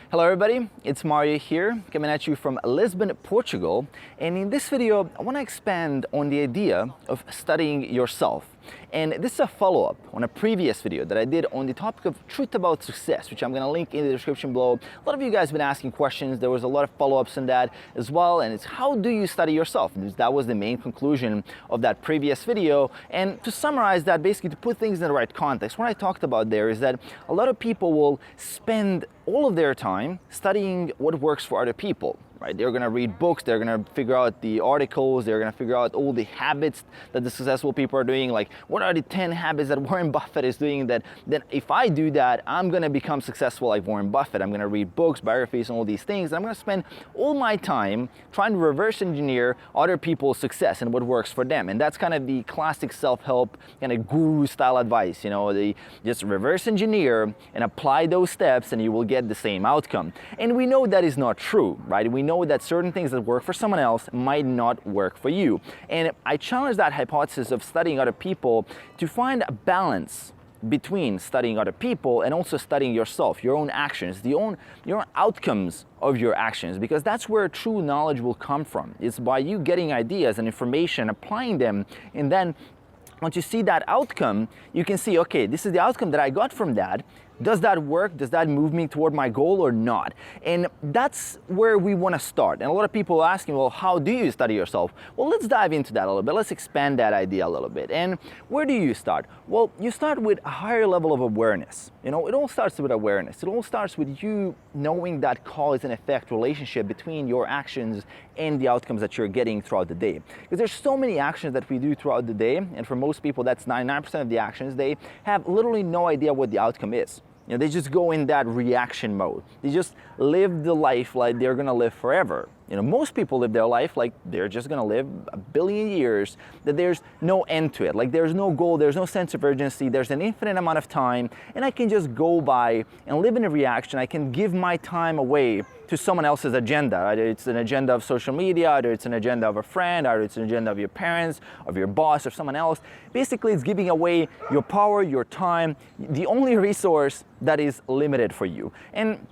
Hello everybody, it's Mario here, coming at you from Lisbon, Portugal. And in this video, I want to expand on the idea of studying yourself. And this is a follow-up on a previous video that I did on the topic of truth about success, which I'm going to link in the description below. A lot of you guys have been asking questions. There was a lot of follow-ups on that as well. And it's how do you study yourself? That was the main conclusion of that previous video. And to summarize that, basically to put things in the right context, what I talked about there is that a lot of people will spend all of their time studying what works for other people. Right? They're going to read books, they're going to figure out the articles, they're going to figure out all the habits that the successful people are doing, like what are the 10 habits that Warren Buffett is doing that if I do that, I'm going to become successful like Warren Buffett. I'm going to read books, biographies, and all these things. And I'm going to spend all my time trying to reverse engineer other people's success and what works for them. And that's kind of the classic self-help kind of guru style advice. You know, they just reverse engineer and apply those steps and you will get the same outcome. And we know that is not true, right? We know that certain things that work for someone else might not work for you. And I challenge that hypothesis of studying other people to find a balance between studying other people and also studying yourself, your own actions, your own outcomes of your actions, because that's where true knowledge will come from. It's by you getting ideas and information, applying them, and then once you see that outcome, you can see, okay, this is the outcome that I got from that. Does that work? Does that move me toward my goal or not? And that's where we want to start. And a lot of people are asking, well, how do you study yourself? Well, let's dive into that a little bit. Let's expand that idea a little bit. And where do you start? Well, you start with a higher level of awareness. You know, it all starts with awareness. It all starts with you knowing that cause and effect relationship between your actions and the outcomes that you're getting throughout the day. Because there's so many actions that we do throughout the day, and for most people, that's 99% of the actions. They have literally no idea what the outcome is. You know, they just go in that reaction mode. They just live the life like they're gonna live forever. You know, most people live their life like they're just gonna live a billion years, that there's no end to it. Like there's no goal, there's no sense of urgency, there's an infinite amount of time, and I can just go by and live in a reaction. I can give my time away to someone else's agenda. Either it's an agenda of social media, either it's an agenda of a friend, either it's an agenda of your parents, of your boss, or someone else. Basically, it's giving away your power, your time, the only resource that is limited for you. And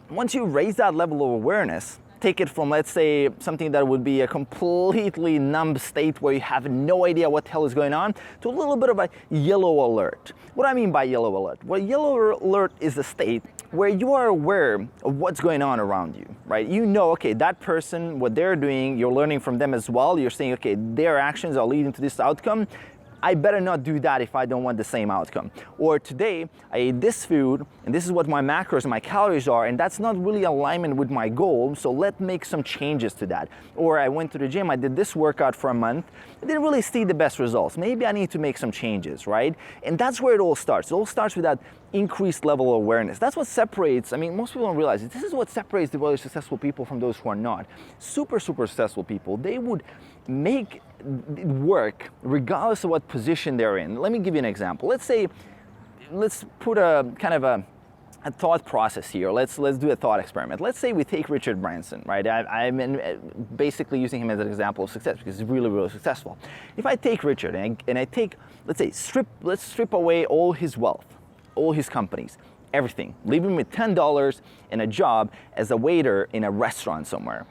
once you raise that level of awareness, take it from, let's say, something that would be a completely numb state where you have no idea what the hell is going on, to a little bit of a yellow alert. What do I mean by yellow alert? Well, yellow alert is a state where you are aware of what's going on around you, right? You know, okay, that person, what they're doing, you're learning from them as well. You're saying, okay, their actions are leading to this outcome. I better not do that if I don't want the same outcome. Or today, I ate this food, and this is what my macros and my calories are, and that's not really alignment with my goal, so let's make some changes to that. Or I went to the gym, I did this workout for a month, I didn't really see the best results. Maybe I need to make some changes, right? And that's where it all starts. It all starts with that increased level of awareness. That's what separates, I mean, most people don't realize it. This is what separates the really successful people from those who are not. Super successful people, they would make it work regardless of what position they're in. Let me give you an example. Let's put a kind of a thought process here. Let's do a thought experiment. Let's say we take Richard Branson, right? I'm basically using him as an example of success because he's really successful. If I take Richard and I take, let's strip away all his wealth, all his companies, everything, leave him with $10 and a job as a waiter in a restaurant somewhere.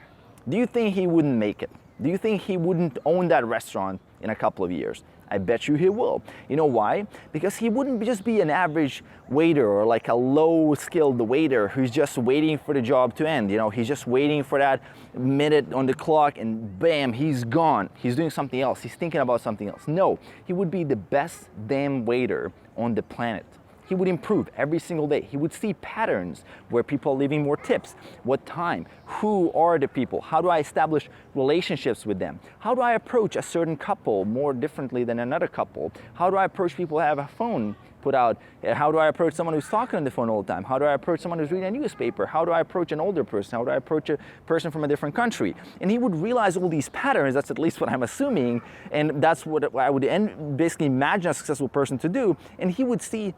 Do you think he wouldn't make it? Do you think he wouldn't own that restaurant in a couple of years? I bet you he will. You know why? Because he wouldn't just be an average waiter or like a low-skilled waiter who's just waiting for the job to end. You know, he's just waiting for that minute on the clock and bam, he's gone. He's doing something else. He's thinking about something else. No, he would be the best damn waiter on the planet. He would improve every single day. He would see patterns where people are leaving more tips. What time? Who are the people? How do I establish relationships with them? How do I approach a certain couple more differently than another couple? How do I approach people who have a phone put out? How do I approach someone who's talking on the phone all the time? How do I approach someone who's reading a newspaper? How do I approach an older person? How do I approach a person from a different country? And he would realize all these patterns. That's at least what I'm assuming. And that's what I would basically imagine a successful person to do. And he would see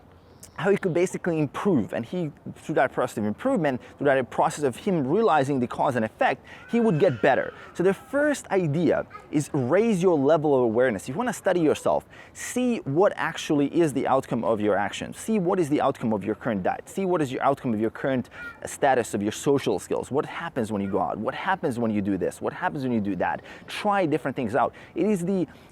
how he could basically improve. And he, through that process of improvement, through that process of him realizing the cause and effect, he would get better. So the first idea is raise your level of awareness. If you want to study yourself, see what actually is the outcome of your actions. See what is the outcome of your current diet. See what is your outcome of your current status of your social skills. What happens when you go out? What happens when you do this? What happens when you do that? Try different things out. It is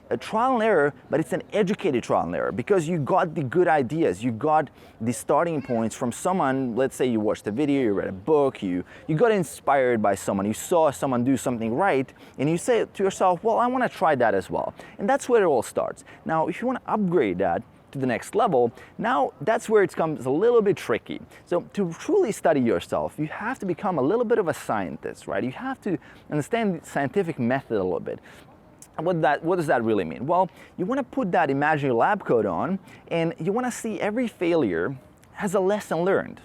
a trial and error, but it's an educated trial and error, because you got the good ideas, you got the starting points from someone. Let's say you watched a video, you read a book, you got inspired by someone, you saw someone do something right, and you say to yourself, well, I want to try that as well. And that's where it all starts. Now, if you want to upgrade that to the next level, now that's where it becomes a little bit tricky. So to truly study yourself, you have to become a little bit of a scientist, right? You have to understand the scientific method a little bit. What does that really mean? Well, you want to put that imaginary lab coat on, and you want to see every failure as a lesson learned,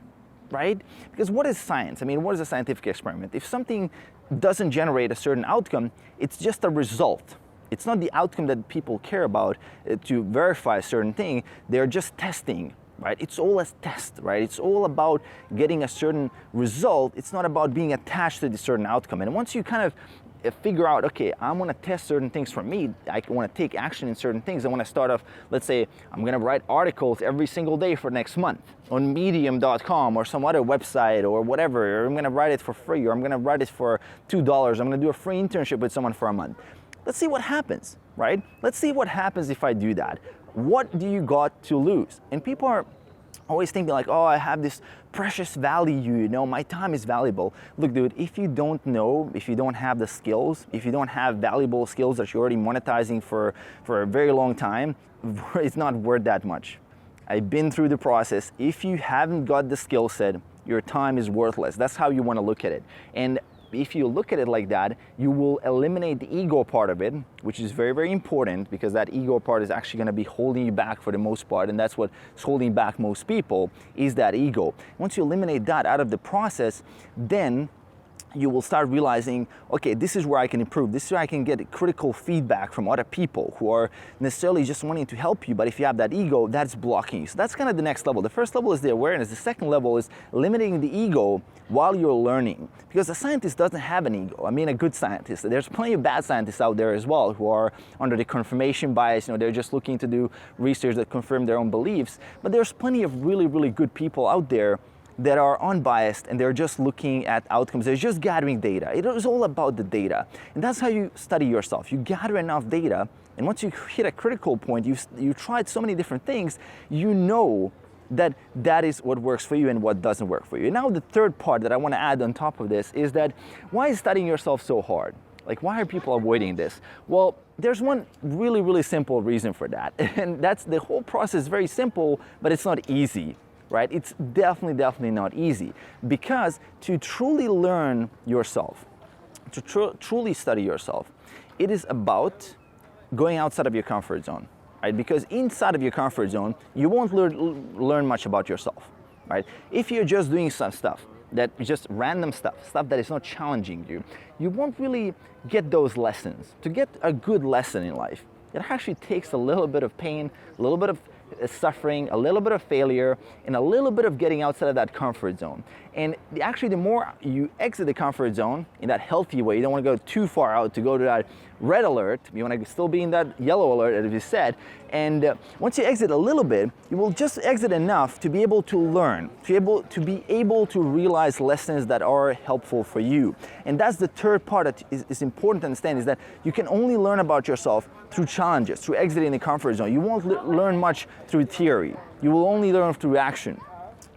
right? Because what is science? I mean, what is a scientific experiment? If something doesn't generate a certain outcome, it's just a result. It's not the outcome that people care about to verify a certain thing. They're just testing, right? It's all a test, right? It's all about getting a certain result. It's not about being attached to the certain outcome. And once you kind of figure out, okay, I want to test certain things for me, I want to take action in certain things, I want to start off, let's say I'm going to write articles every single day for next month on medium.com or some other website or whatever, or I'm going to write it for free, or I'm going to write it for $2, I'm going to do a free internship with someone for a month. Let's see what happens, right? Let's see what happens if I do that. What do you got to lose? And people are always thinking like, oh, I have this precious value, you know, my time is valuable. Look, dude, if you don't know, if you don't have the skills, if you don't have valuable skills that you're already monetizing for a very long time, it's not worth that much. I've been through the process. If you haven't got the skill set, your time is worthless. That's how you want to look at it. And if you look at it like that, you will eliminate the ego part of it, which is very, very important, because that ego part is actually going to be holding you back for the most part, and that's what's holding back most people, is that ego. Once you eliminate that out of the process, then you will start realizing, okay, this is where I can improve. This is where I can get critical feedback from other people who are necessarily just wanting to help you, but if you have that ego, that's blocking you. So that's kind of the next level. The first level is the awareness. The second level is limiting the ego while you're learning. Because a scientist doesn't have an ego. I mean, a good scientist. There's plenty of bad scientists out there as well who are under the confirmation bias. You know, they're just looking to do research that confirm their own beliefs. But there's plenty of really, really good people out there that are unbiased, and they're just looking at outcomes. They're just gathering data. It is all about the data. And that's how you study yourself. You gather enough data, and once you hit a critical point, you tried so many different things, you know that that is what works for you and what doesn't work for you. And now the third part that I want to add on top of this is that, why is studying yourself so hard? Like, why are people avoiding this? Well, there's one really, really simple reason for that. And that's the whole process is very simple, but it's not easy. Right? It's definitely not easy, because to truly learn yourself, to truly study yourself, it is about going outside of your comfort zone, right? Because inside of your comfort zone, you won't learn much about yourself, right? If you're just doing some stuff that is just random stuff that is not challenging you, you won't really get those lessons. To get a good lesson in life, it actually takes a little bit of pain, a little bit of suffering, a little bit of failure, and a little bit of getting outside of that comfort zone. And actually, the more you exit the comfort zone in that healthy way, you don't want to go too far out to go to that red alert. You want to still be in that yellow alert, as you said. And once you exit a little bit, you will just exit enough to be able to learn, to be able to realize lessons that are helpful for you. And that's the third part that is important to understand, is that you can only learn about yourself through challenges, through exiting the comfort zone. You won't learn much through theory. You will only learn through action.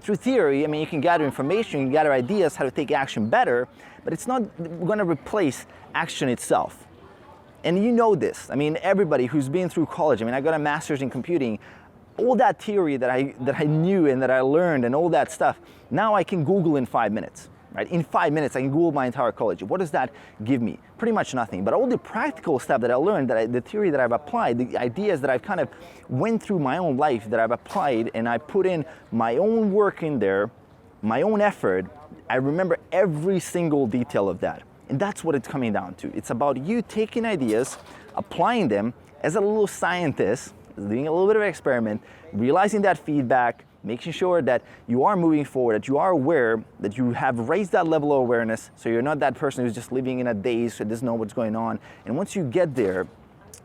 Through theory, I mean, you can gather information, you can gather ideas how to take action better, but it's not going to replace action itself. And you know this. I mean, everybody who's been through college, I mean, I got a master's in computing, all that theory that I knew and that I learned and all that stuff, now I can Google in 5 minutes. Right? In 5 minutes, I can Google my entire college. What does that give me? Pretty much nothing. But all the practical stuff that I learned, the theory that I've applied, the ideas that I've kind of went through my own life that I've applied, and I put in my own work in there, my own effort, I remember every single detail of that. And that's what it's coming down to. It's about you taking ideas, applying them as a little scientist, doing a little bit of experiment, realizing that feedback, making sure that you are moving forward, that you are aware, that you have raised that level of awareness, so you're not that person who's just living in a daze, who doesn't know what's going on. And once you get there,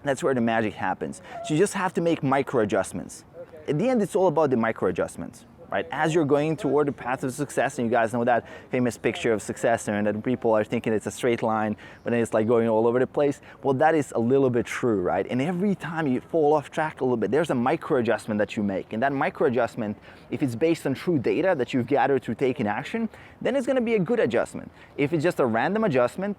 that's where the magic happens. So you just have to make micro adjustments. At the end, it's all about the micro adjustments, right? As you're going toward the path of success, and you guys know that famous picture of success and that people are thinking it's a straight line, but then it's like going all over the place. Well, that is a little bit true, right? And every time you fall off track a little bit, there's a micro adjustment that you make. And that micro adjustment, if it's based on true data that you've gathered through taking action, then it's gonna be a good adjustment. If it's just a random adjustment,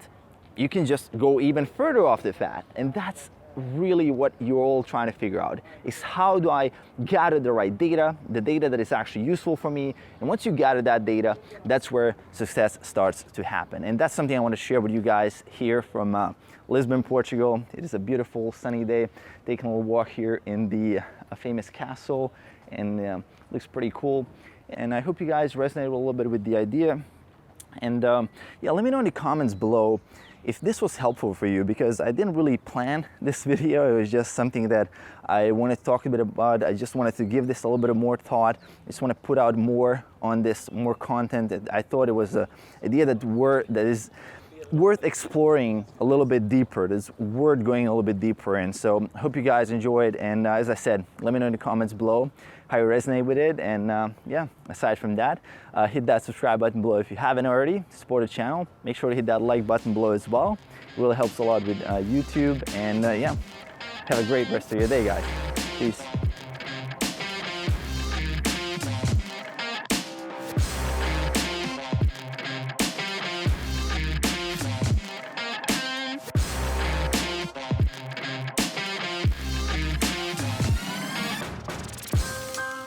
you can just go even further off the path. And that's really what you're all trying to figure out, is how do I gather the right data, the data that is actually useful for me. And once you gather that data, that's where success starts to happen. And that's something I want to share with you guys here from Lisbon, Portugal. It is a beautiful sunny day, taking a little walk here in the famous castle, and looks pretty cool. And I hope you guys resonate a little bit with the idea. And yeah, let me know in the comments below if this was helpful for you, because I didn't really plan this video. It was just something that I wanted to talk a bit about. I just wanted to give this a little bit of more thought. I just want to put out more on this, more content. I thought it was an idea that is worth exploring a little bit deeper. That's worth going a little bit deeper in. So I hope you guys enjoyed. And as I said, let me know in the comments below how you resonate with it. And yeah, aside from that, hit that subscribe button below if you haven't already. Support the channel. Make sure to hit that like button below as well. It really helps a lot with YouTube. And yeah, have a great rest of your day, guys. Peace.